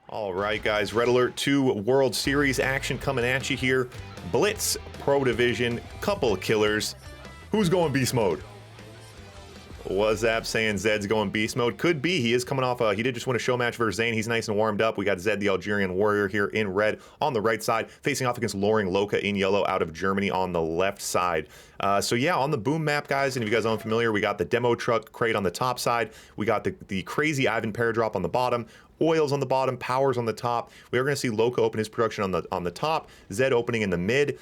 All right, guys, Red Alert 2 World Series action coming at you here. Blitz, Pro Division, couple of killers. Who's going beast mode? WhatsApp saying Zed's going beast mode. Could be. He is coming off he did just win a show match versus Zane. He's nice and warmed up. We got Zed, the Algerian warrior, here in red on the right side, facing off against Loring Loka in yellow out of Germany on the left side. So yeah, on the boom map, guys, and if you guys aren't familiar, we got the demo truck crate on the top side. We got the crazy Ivan Paradrop on the bottom. Oils on the bottom, powers on the top. We are going to see Loka open his production on the top, Zed opening in the mid.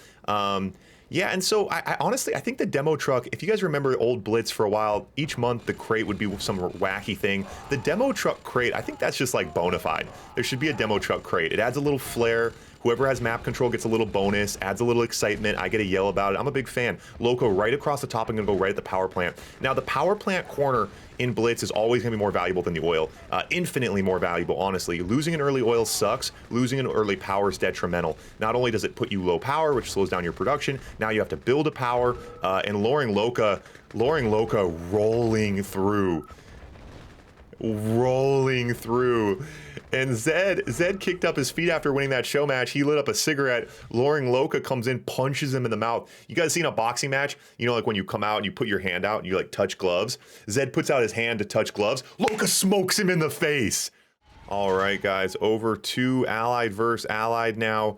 Yeah, and so I honestly, I think the demo truck, if you guys remember old Blitz for a while, each month the crate would be some wacky thing. The demo truck crate, I think that's just like bona fide. There should be a demo truck crate. It adds a little flair. Whoever has map control gets a little bonus, adds a little excitement. I get to yell about it. I'm a big fan. Loco right across the top. I'm going to go right at the power plant. Now, the power plant corner in Blitz is always going to be more valuable than the oil. Infinitely more valuable, honestly. Losing an early oil sucks. Losing an early power is detrimental. Not only does it put you low power, which slows down your production, now you have to build a power, and Loring Loka rolling through. And Zed kicked up his feet after winning that show match. He lit up a cigarette. Loring Loka comes in, punches him in the mouth. You guys seen a boxing match? You know, like when you come out and you put your hand out and you like touch gloves? Zed puts out his hand to touch gloves. Loka smokes him in the face. All right, guys, over to Allied versus Allied now.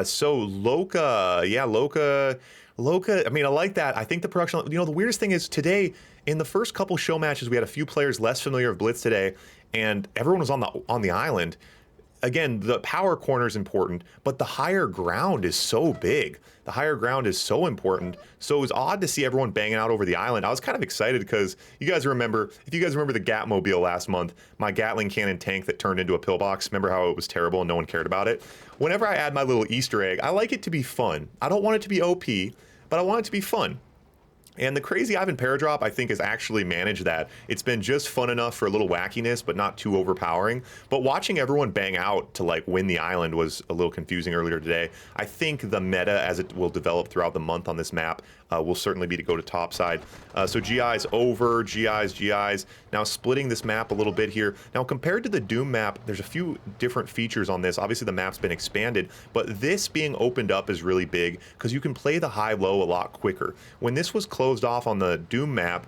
So Loka, yeah, Loka, I mean, I like that. I think the production, you know, the weirdest thing is today, in the first couple show matches, we had a few players less familiar with Blitz today, and everyone was on the island. Again, the power corner is important, but the higher ground is so big. The higher ground is so important. So it was odd to see everyone banging out over the island. I was kind of excited because you guys remember, if you guys remember the Gatmobile last month, my Gatling cannon tank that turned into a pillbox, remember how it was terrible and no one cared about it? Whenever I add my little Easter egg, I like it to be fun. I don't want it to be OP, but I want it to be fun. And the crazy Ivan Paradrop, I think, has actually managed that. It's been just fun enough for a little wackiness, but not too overpowering. But watching everyone bang out to like win the island was a little confusing earlier today. I think the meta, as it will develop throughout the month on this map, will certainly be to go to topside. So GI's over, GI's. Now splitting this map a little bit here. Now compared to the Doom map, there's a few different features on this. Obviously the map's been expanded, but this being opened up is really big because you can play the high-low a lot quicker. When this was closed off on the Doom map,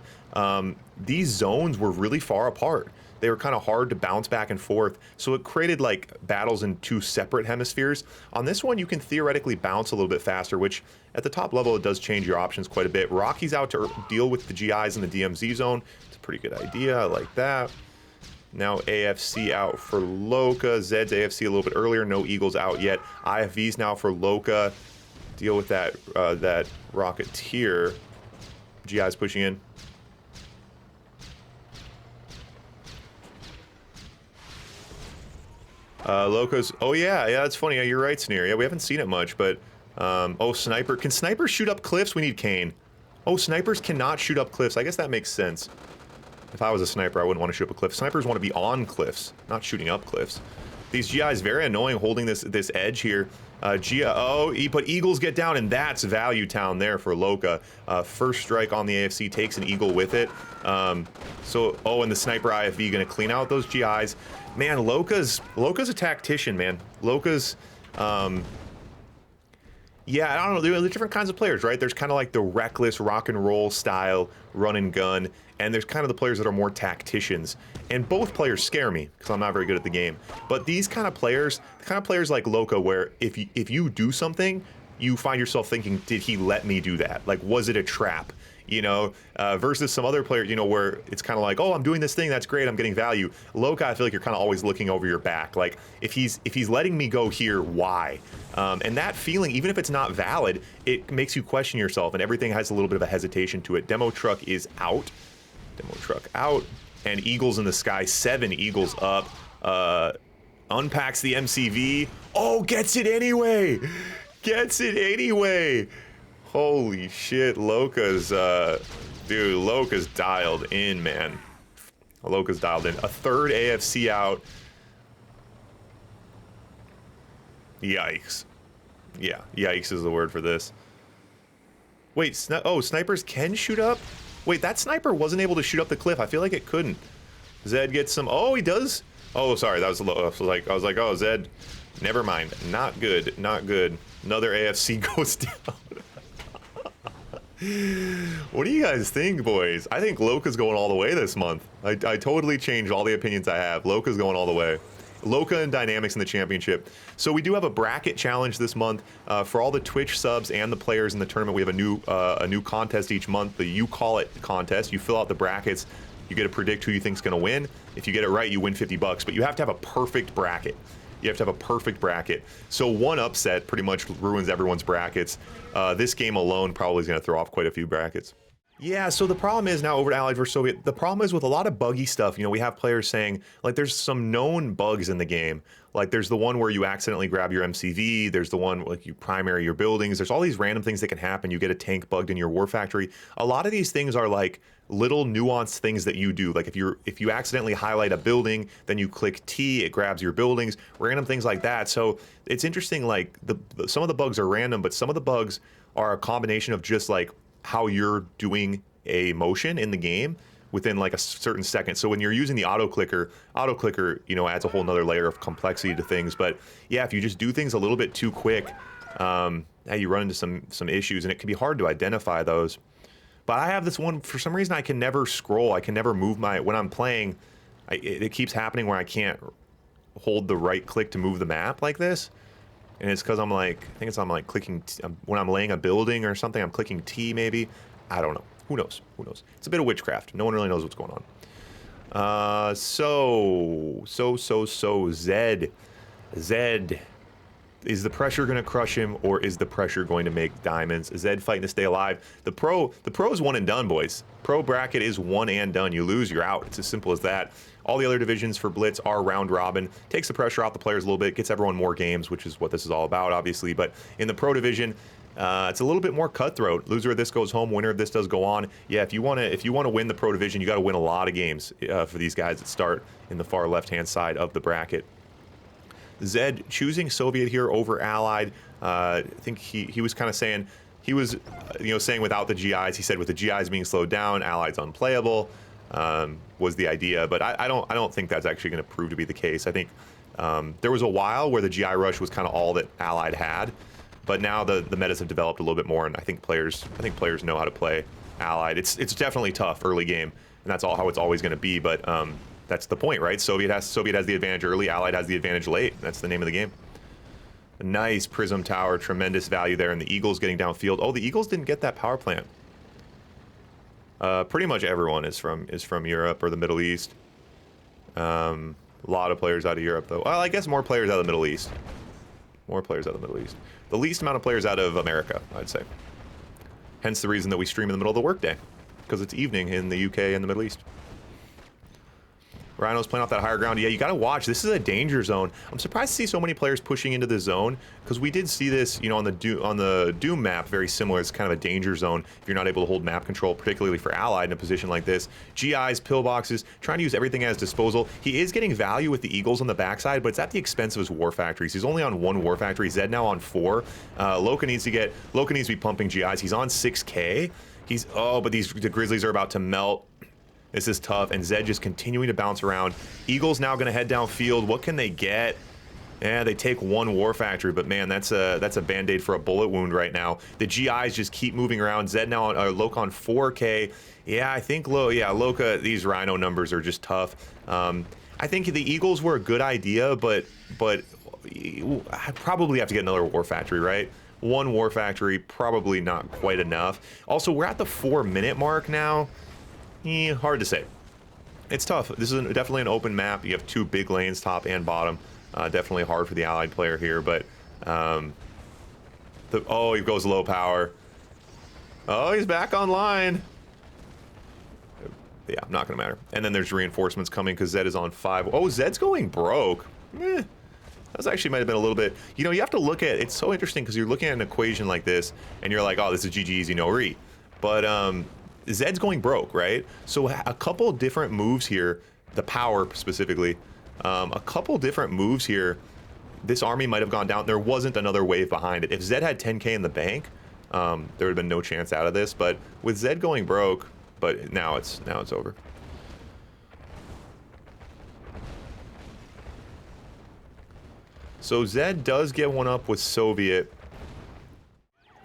these zones were really far apart. They were kind of hard to bounce back and forth, so it created like battles in two separate hemispheres. On this one, you can theoretically bounce a little bit faster, which at the top level, it does change your options quite a bit. Rocky's out to deal with the GIs in the DMZ zone. It's a pretty good idea. I like that. Now AFC out for Loka. Zed's AFC a little bit earlier. No Eagles out yet. IFV's now for Loka. Deal with that that Rocketeer. GI's pushing in. Loco's, oh yeah, that's funny. Yeah, you're right, Sneer. Yeah, we haven't seen it much, but, oh, Sniper. Can snipers shoot up cliffs? We need Kane. Oh, snipers cannot shoot up cliffs. I guess that makes sense. If I was a sniper, I wouldn't want to shoot up a cliff. Snipers want to be on cliffs, not shooting up cliffs. These GIs very annoying holding this edge here. But Eagles get down, and that's Value Town there for Loka. First strike on the AFC, takes an Eagle with it. And the Sniper IFV gonna clean out those GIs. Man, Loka's a tactician, man. Loka's, yeah, I don't know, there are different kinds of players, right? There's kind of like the reckless rock and roll style run and gun, and there's kind of the players that are more tacticians. And both players scare me, because I'm not very good at the game. But these kind of players, the kind of players like Loka, where if you do something, you find yourself thinking, did he let me do that? Like, was it a trap? You know, versus some other players, you know, where it's kind of like, oh, I'm doing this thing, that's great, I'm getting value. Loka, I feel like you're kind of always looking over your back. Like, if he's letting me go here, why? And that feeling, even if it's not valid, it makes you question yourself, and everything has a little bit of a hesitation to it. Demo truck is out. Demo truck out. And Eagles in the sky, 7 Eagles up. Unpacks the MCV. Oh, gets it anyway! Gets it anyway! Holy shit, Loka's dialed in, man. Loka's dialed in. A third AFC out. Yikes. Yeah, yikes is the word for this. Wait, snipers can shoot up? Wait, that sniper wasn't able to shoot up the cliff. I feel like it couldn't. Zed gets some, oh, he does Oh, sorry, that was low. I was like, oh, Zed, never mind. Not good, not good. Another AFC goes down. What do you guys think, boys? I think Loka's going all the way this month. I totally changed all the opinions I have. Loka's going all the way. Loka and Dynamics in the championship. So we do have a bracket challenge this month for all the Twitch subs and the players in the tournament. We have a new contest each month, the You Call It contest. You fill out the brackets. You get to predict who you think's going to win. If you get it right, you win $50, but you have to have a perfect bracket. You have to have a perfect bracket. So one upset pretty much ruins everyone's brackets. This game alone probably is going to throw off quite a few brackets. Yeah, so the problem is now over to Allied versus Soviet, the problem is with a lot of buggy stuff, you know, we have players saying, like, there's some known bugs in the game. Like, there's the one where you accidentally grab your MCV, there's the one, like, you primary your buildings, there's all these random things that can happen. You get a tank bugged in your war factory. A lot of these things are, like, little nuanced things that you do. Like, if you accidentally highlight a building, then you click T, it grabs your buildings, random things like that. So it's interesting, like, some of the bugs are random, but some of the bugs are a combination of just, like, how you're doing a motion in the game within like a certain second. So when you're using the auto clicker, you know, adds a whole nother layer of complexity to things. But yeah, if you just do things a little bit too quick, you run into some issues, and it can be hard to identify those. But I have this one, for some reason I can never scroll, I can never move when I'm playing, it keeps happening where I can't hold the right click to move the map like this. And it's because I'm like clicking, when I'm laying a building or something, I'm clicking T maybe. I don't know. Who knows? Who knows? It's a bit of witchcraft. No one really knows what's going on. Zed. Is the pressure going to crush him, or is the pressure going to make diamonds? Zed fighting to stay alive. The pro is one and done, boys. Pro bracket is one and done. You lose, you're out. It's as simple as that. All the other divisions for Blitz are round robin. Takes the pressure off the players a little bit, gets everyone more games, which is what this is all about, obviously. But in the pro division, it's a little bit more cutthroat. Loser of this goes home, winner of this does go on. Yeah, if you want to win the pro division, you got to win a lot of games for these guys that start in the far left-hand side of the bracket. Zed choosing Soviet here over Allied. I think he was kind of saying, he was saying without the GIs, he said with the GIs being slowed down, Allied's unplayable. Was the idea, but I don't think that's actually going to prove to be the case. I think there was a while where the GI rush was kind of all that Allied had, but now the metas have developed a little bit more, and I think players know how to play Allied. It's definitely tough early game, and that's how it's always going to be. But that's the point, right? Soviet has the advantage early, Allied has the advantage late. That's the name of the game. A nice Prism Tower, tremendous value there, and the Eagles getting downfield. Oh, the Eagles didn't get that power plant. Pretty much everyone is from Europe or the Middle East. A lot of players out of Europe, though. Well, I guess more players out of the Middle East. More players out of the Middle East. The least amount of players out of America, I'd say. Hence the reason that we stream in the middle of the workday, because it's evening in the UK and the Middle East. Rhino's playing off that higher ground. Yeah, you got to watch. This is a danger zone. I'm surprised to see so many players pushing into the zone, because we did see this, on the Doom map, very similar. It's kind of a danger zone if you're not able to hold map control, particularly for Allied in a position like this. GIs, pillboxes, trying to use everything at his disposal. He is getting value with the Eagles on the backside, but it's at the expense of his war factories. He's only on 1 war factory. Zed now on 4. Loka needs to be pumping GIs. He's on 6K. But the Grizzlies are about to melt. This is tough, and Zed just continuing to bounce around. Eagles now going to head downfield. What can they get? Yeah, they take 1 war factory, but man, that's a band-aid for a bullet wound right now. The GIs just keep moving around. Zed now on Loka on 4K. Yeah, I think Loka, these Rhino numbers are just tough. I think the Eagles were a good idea, but I probably have to get another war factory, right? 1 war factory, probably not quite enough. Also, we're at the 4-minute mark now. Hard to say. It's tough. This is definitely an open map. You have 2 big lanes, top and bottom. Definitely hard for the Allied player here, but he goes low power. Oh, he's back online. Yeah, not gonna matter. And then there's reinforcements coming because Zed is on 5. Oh, Zed's going broke. That actually might have been a little bit. You have to look at. It's so interesting because you're looking at an equation like this, and you're like, oh, this is GG easy, no re. But Zed's going broke, right? So a couple different moves here, the power specifically, a couple different moves here, this army might have gone down. There wasn't another wave behind it. If Zed had 10K in the bank, there would have been no chance out of this. But with Zed going broke, but now it's over. So Zed does get one up with Soviet.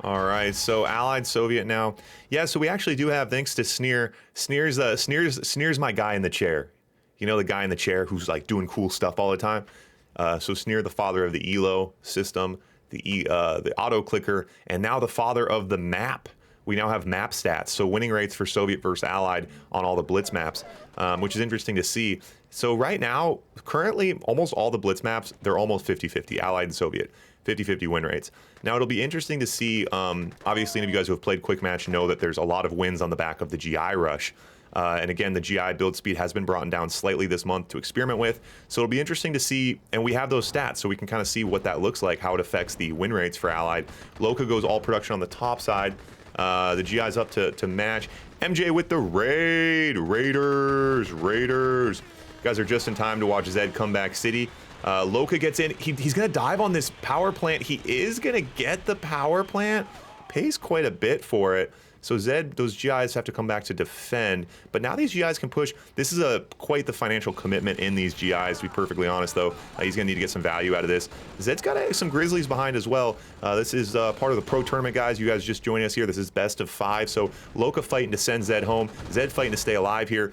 All right, so Allied Soviet now. Yeah, so we actually do have, thanks to Sneer. Sneer's my guy in the chair. You know, the guy in the chair who's like doing cool stuff all the time. So Sneer, the father of the ELO system, the auto clicker, and now the father of the map. We now have map stats, so winning rates for Soviet versus Allied on all the Blitz maps, which is interesting to see. So right now, currently, almost all the Blitz maps, they're almost 50-50, Allied and Soviet, 50-50 win rates. Now, it'll be interesting to see, obviously, any of you guys who have played Quick Match know that there's a lot of wins on the back of the GI rush. And again, the GI build speed has been brought down slightly this month to experiment with. So it'll be interesting to see, and we have those stats, so we can kind of see what that looks like, how it affects the win rates for Allied. Loka goes all production on the top side. The GI's up to match. MJ with the raid. Raiders. You guys are just in time to watch Zed come back city. Loka gets in. He's going to dive on this power plant. He is going to get the power plant. Pays quite a bit for it. So Zed, those GIs have to come back to defend. But now these GIs can push. This is quite the financial commitment in these GIs, to be perfectly honest, though. He's going to need to get some value out of this. Zed's got some Grizzlies behind as well. This is part of the pro tournament, guys. You guys just joining us here. This is best of 5. So Loka fighting to send Zed home. Zed fighting to stay alive here.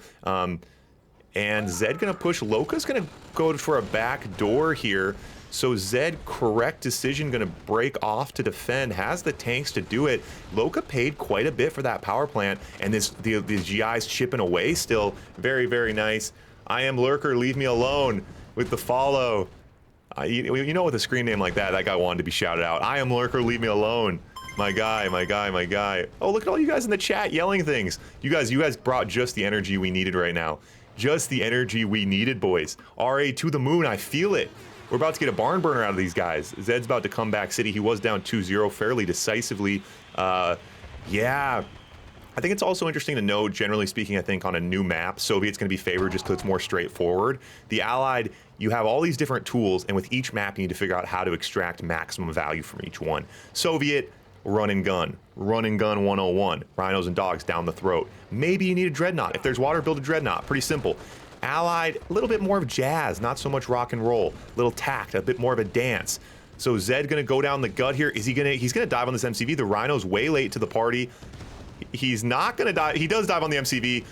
And Zed going to push. Loka's going to go for a back door here. So Zed, correct decision, going to break off to defend, has the tanks to do it. Loka paid quite a bit for that power plant, and the GI's chipping away still. Very, very nice. I am Lurker, leave me alone with the follow. You know, with a screen name like that, that guy wanted to be shouted out. I am Lurker, leave me alone. My guy. Oh, look at all you guys in the chat yelling things. You guys brought just the energy we needed right now. Just the energy we needed, boys. RA to the moon, I feel it. We're about to get a barn burner out of these guys. Zed's about to come back city. He was down 2-0 fairly decisively. Yeah. I think it's also interesting to note, generally speaking, I think on a new map, Soviet's going to be favored just because it's more straightforward. The Allied, you have all these different tools, and with each map, you need to figure out how to extract maximum value from each one. Soviet, run and gun 101. Rhinos and dogs down the throat. Maybe you need a dreadnought. If there's water, build a dreadnought. Pretty simple. Allied, a little bit more of jazz, not so much rock and roll. Little tact, a bit more of a dance. So Zed gonna go down the gut here. He's gonna dive on this MCV. The Rhino's way late to the party. He's not gonna dive. He does dive on the MCV.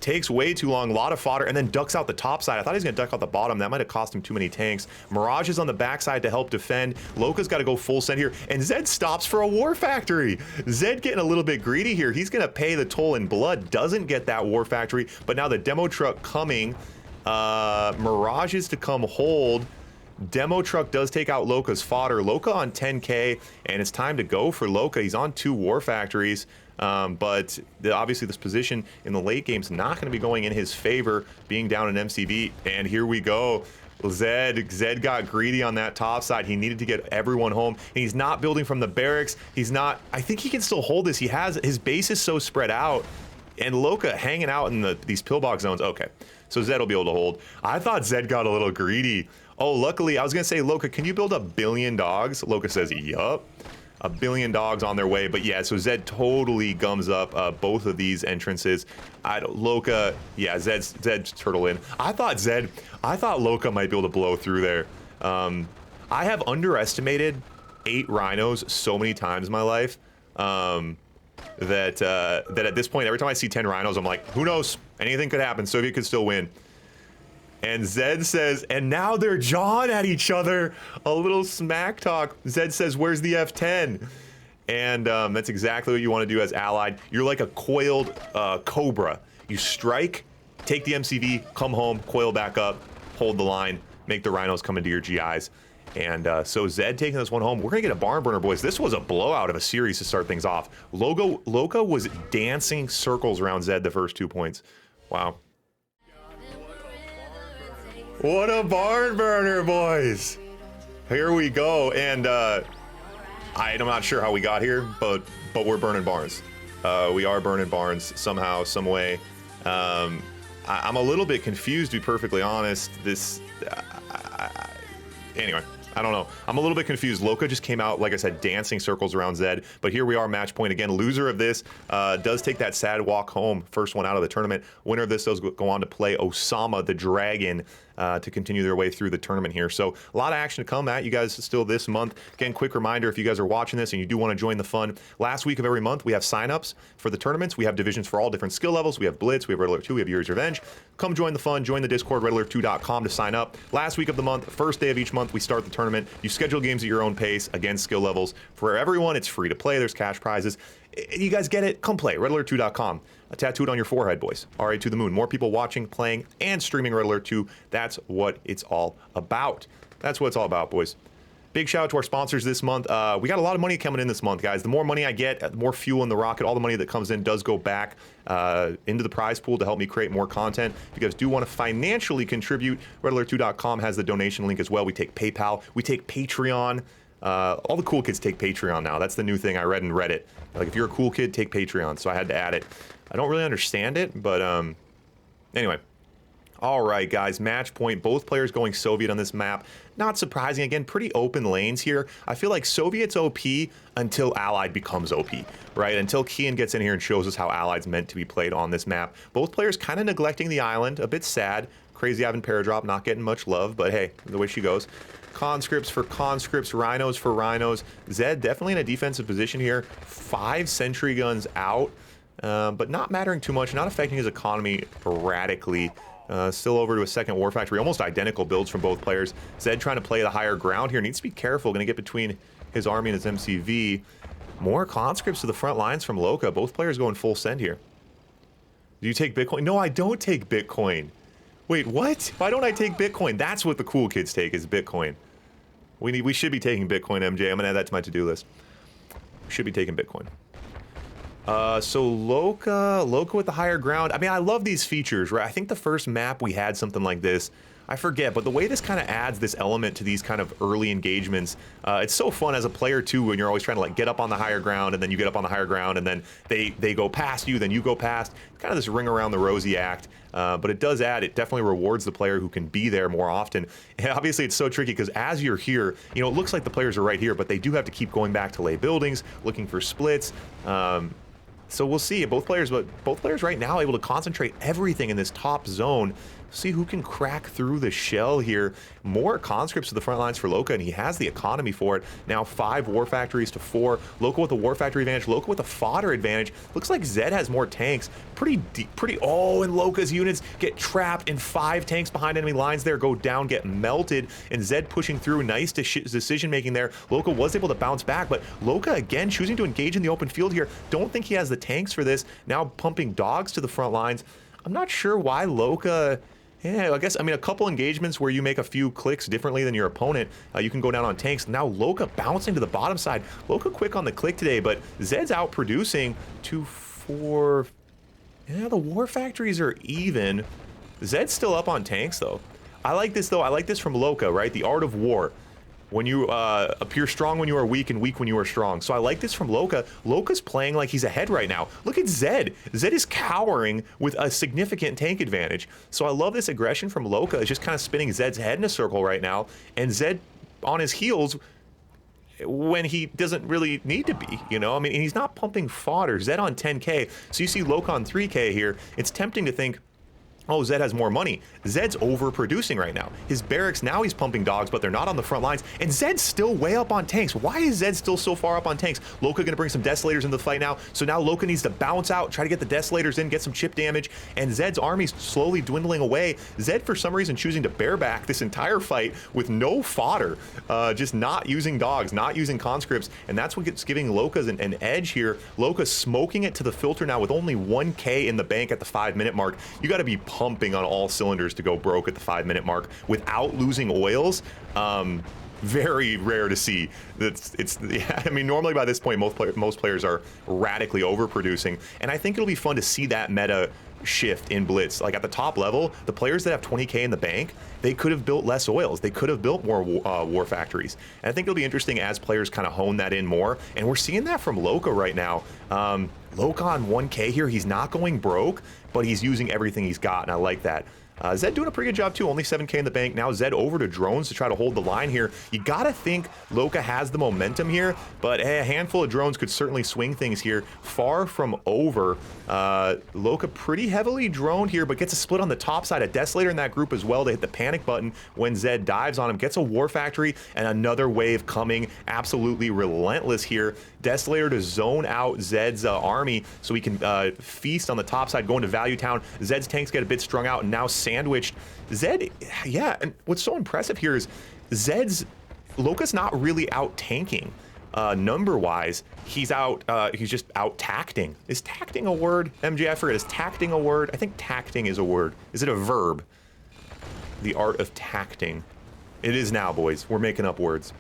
Takes way too long, a lot of fodder, and then ducks out the top side. I thought he was gonna duck out the bottom. That might have cost him too many tanks. Mirage is on the backside to help defend. Loka's gotta go full send here, and Zed stops for a war factory. Zed getting a little bit greedy here. He's gonna pay the toll in blood, doesn't get that war factory, but now the demo truck coming. Mirage is to come hold. Demo truck does take out Loka's fodder. Loka on 10K, and it's time to go for Loka. He's on 2 war factories. But obviously this position in the late game is not going to be going in his favor, being down an MCV. And here we go. Zed got greedy on that top side. He needed to get everyone home. And he's not building from the barracks. He's not. I think he can still hold this. His base is so spread out. And Loka hanging out in these pillbox zones. Okay, so Zed will be able to hold. I thought Zed got a little greedy. Oh, luckily, I was going to say, Loka, can you build 1 billion dogs? Loka says, yup. 1 billion dogs on their way, but yeah, so Zed totally gums up both of these entrances. Loka, yeah, Zed's turtle in. I thought Loka might be able to blow through there. I have underestimated 8 rhinos so many times in my life that at this point, every time I see 10 rhinos, I'm like, who knows? Anything could happen. Soviet could still win. And Zed says, and now they're jawing at each other. A little smack talk. Zed says, where's the F10? And that's exactly what you want to do as Allied. You're like a coiled cobra. You strike, take the MCV, come home, coil back up, hold the line, make the rhinos come into your GIs. And so Zed taking this one home. We're going to get a barn burner, boys. This was a blowout of a series to start things off. Loka was dancing circles around Zed the first 2 points. Wow. What a barn burner, boys. Here we go. And I'm not sure how we got here, but we're burning barns. We are burning barns somehow, some way. I'm a little bit confused, to be perfectly honest. Anyway, I don't know. I'm a little bit confused. Loka just came out, like I said, dancing circles around Zed. But here we are, match point again. Loser of this does take that sad walk home. First one out of the tournament. Winner of this does go on to play Osama the Dragon. to continue their way through the tournament here. So a lot of action to come at you guys still this month. Again, quick reminder, if you guys are watching this and you do want to join the fun, last week of every month we have signups for the tournaments. We have divisions for all different skill levels. We have Blitz, we have Red Alert 2, we have Yuri's Revenge. Come join the fun, join the Discord, redalert2.com to sign up. Last week of the month, first day of each month, we start the tournament. You schedule games at your own pace against skill levels. For everyone, it's free to play. There's cash prizes. You guys get it? Come play. redalert2.com. Tattooed on your forehead, boys. RA to the moon. More people watching, playing, and streaming Red Alert 2. That's what it's all about. That's what it's all about, boys. Big shout out to our sponsors this month. We got a lot of money coming in this month, guys. The more money I get, the more fuel in the rocket. All the money that comes in does go back into the prize pool to help me create more content. If you guys do want to financially contribute, redalert2.com has the donation link as well. We take PayPal. We take Patreon. All the cool kids take Patreon now. That's the new thing I read in Reddit. Like, if you're a cool kid, take Patreon. So I had to add it. I don't really understand it, but anyway. All right, guys, match point. Both players going Soviet on this map. Not surprising. Again, pretty open lanes here. I feel like Soviet's OP until Allied becomes OP, right? Until Kian gets in here and shows us how Allied's meant to be played on this map. Both players kind of neglecting the island. A bit sad. Crazy Ivan Paradrop not getting much love, but hey, the way she goes. Conscripts for conscripts, rhinos for rhinos. Zed definitely in a defensive position here. 5 sentry guns out, but not mattering too much. Not affecting his economy radically. Still over to a second War Factory. Almost identical builds from both players. Zed trying to play the higher ground here. Needs to be careful. Going to get between his army and his MCV. More conscripts to the front lines from Loka. Both players going full send here. Do you take Bitcoin? No, I don't take Bitcoin. Wait, what? Why don't I take Bitcoin? That's what the cool kids take, is Bitcoin. We should be taking Bitcoin, MJ. I'm going to add that to my to-do list. We should be taking Bitcoin. So Loka with the higher ground. I mean, I love these features, right? I think the first map we had something like this. I forget, but the way this kind of adds this element to these kind of early engagements, it's so fun as a player too, when you're always trying to like get up on the higher ground, and then you get up on the higher ground, and then they go past you, then you go past. Kind of this ring around the rosy act, but it does add. It definitely rewards the player who can be there more often. And obviously, it's so tricky because as you're here, you know, it looks like the players are right here, but they do have to keep going back to lay buildings, looking for splits. So we'll see. Both players right now able to concentrate everything in this top zone. See who can crack through the shell here. More conscripts to the front lines for Loka, and he has the economy for it. Now 5 war factories to 4. Loka with a war factory advantage. Loka with a fodder advantage. Looks like Zed has more tanks. Pretty deep, oh, and Loka's units get trapped, and 5 tanks behind enemy lines there go down, get melted, and Zed pushing through. Nice decision making there. Loka was able to bounce back, but Loka again choosing to engage in the open field here. Don't think he has the tanks for this. Now pumping dogs to the front lines. I'm not sure why Loka. Yeah, I guess, I mean, a couple engagements where you make a few clicks differently than your opponent, you can go down on tanks. Now Loka bouncing to the bottom side. Loka quick on the click today, but Zed's out producing 2-4. Yeah, the war factories are even. Zed's still up on tanks, though. I like this, though. I like this from Loka, right? The art of war. When you appear strong when you are weak, and weak when you are strong. So I like this from Loka. Loka's playing like he's ahead right now. Look at Zed. Zed is cowering with a significant tank advantage. So I love this aggression from Loka. It's just kind of spinning Zed's head in a circle right now. And Zed on his heels when he doesn't really need to be, you know? I mean, he's not pumping fodder. Zed on 10K. So you see Loka on 3K here. It's tempting to think, oh, Zed has more money. Zed's overproducing right now. His barracks, now he's pumping dogs, but they're not on the front lines. And Zed's still way up on tanks. Why is Zed still so far up on tanks? Loka gonna bring some Desolators into the fight now. So now Loka needs to bounce out, try to get the Desolators in, get some chip damage. And Zed's army's slowly dwindling away. Zed, for some reason, choosing to bear back this entire fight with no fodder. Just not using dogs, not using conscripts. And that's what gets giving Loka's an edge here. Loka smoking it to the filter now with only 1K in the bank at the 5-minute mark. You gotta be pumping on all cylinders to go broke at the 5-minute mark without losing oils. Very rare to see. Yeah, I mean, normally by this point, most players are radically overproducing, and I think it'll be fun to see that meta shift in Blitz. Like at the top level, the players that have 20K in the bank, they could have built less oils. They could have built more war factories. And I think it'll be interesting as players kind of hone that in more. And we're seeing that from Loka right now. Loka on 1K here, he's not going broke, but he's using everything he's got, and I like that. Zed doing a pretty good job too, only 7K in the bank. Now Zed over to drones to try to hold the line here. You gotta think Loka has the momentum here, but hey, a handful of drones could certainly swing things here. Far from over. Loka pretty heavily droned here, but gets a split on the top side. A Desolator in that group as well to hit the panic button when Zed dives on him. Gets a War Factory and another wave coming. Absolutely relentless here. Desolator to zone out Zed's army so he can feast on the top side, going to Value Town. Zed's tanks get a bit strung out and now sandwiched. Zed, yeah, and what's so impressive here is Loka's not really out tanking. Number-wise, he's just out tacting. Is tacting a word? MJ, I forget, is tacting a word? I think tacting is a word. Is it a verb? The art of tacting. It is now, boys. We're making up words.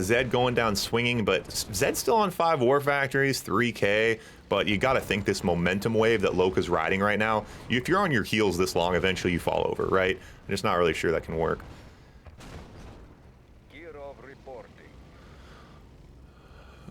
Zed going down swinging, but Zed's still on 5 War Factories, 3K, but you gotta think this momentum wave that Loka's riding right now, if you're on your heels this long, eventually you fall over, right? I'm just not really sure that can work.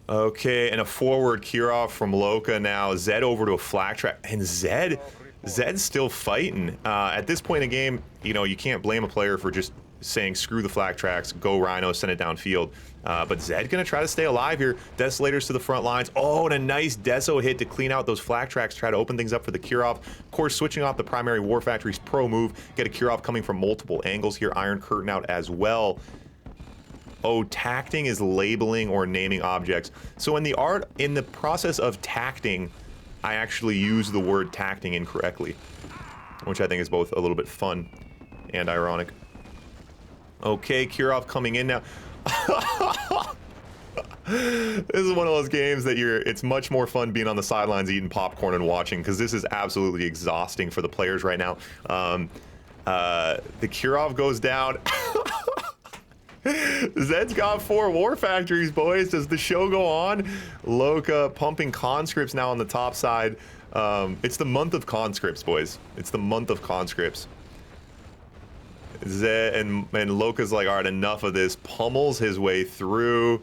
Okay, and a forward Kirov from Loka now. Zed over to a flak track, and Zed's still fighting. At this point in the game, you know, you can't blame a player for just saying screw the flak tracks, go Rhino, send it downfield. But Zed gonna try to stay alive here. Desolators to the front lines. Oh, and a nice Deso hit to clean out those flak tracks, try to open things up for the Kirov. Of course, switching off the primary War Factory's pro move, get a Kirov coming from multiple angles here. Iron Curtain out as well. Oh, tacting is labeling or naming objects. So in the process of tacting, I actually use the word tacting incorrectly, which I think is both a little bit fun and ironic. Okay, Kirov coming in now. This is one of those games that it's much more fun being on the sidelines eating popcorn and watching, because this is absolutely exhausting for the players right now. The Kirov goes down. Zed's got 4 War Factories, boys. Does the show go on? Loka pumping conscripts now on the top side. It's the month of conscripts, boys. It's the month of conscripts. Zed and Loka's like, all right, enough of this. Pummels his way through.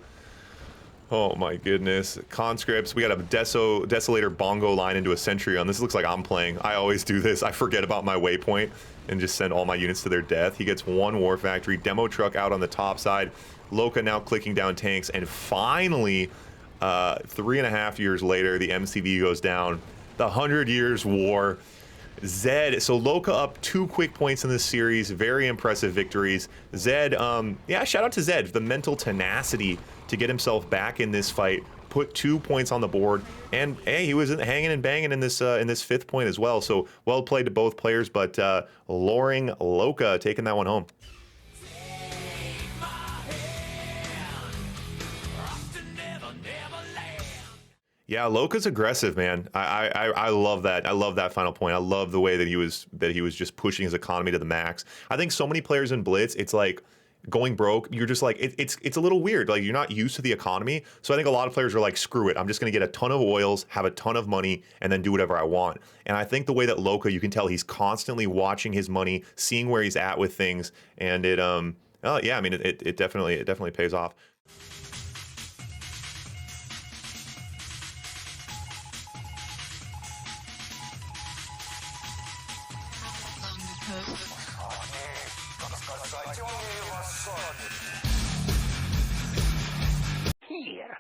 Oh my goodness. Conscripts. We got a Desolator bongo line into a Sentry on. This looks like I'm playing. I always do this. I forget about my waypoint and just send all my units to their death. He gets 1 War Factory. Demo truck out on the top side. Loka now clicking down tanks. And finally, 3.5 years later, the MCV goes down. The 100 Years War. Zed, so Loka up 2 quick points in this series. Very impressive victories. Zed, yeah, shout out to Zed. The mental tenacity to get himself back in this fight. Put 2 points on the board, and hey, he was hanging and banging in this 5th point as well. So well played to both players, but Loring Loka taking that one home. Yeah, Loka's aggressive, man. I love that. I love that final point. I love the way that he was just pushing his economy to the max. I think so many players in Blitz, it's like going broke. You're just like, it's a little weird. Like, you're not used to the economy. So I think a lot of players are like, screw it. I'm just gonna get a ton of oils, have a ton of money, and then do whatever I want. And I think the way that Loka, you can tell he's constantly watching his money, seeing where he's at with things, and it oh yeah, I mean it definitely pays off. Here,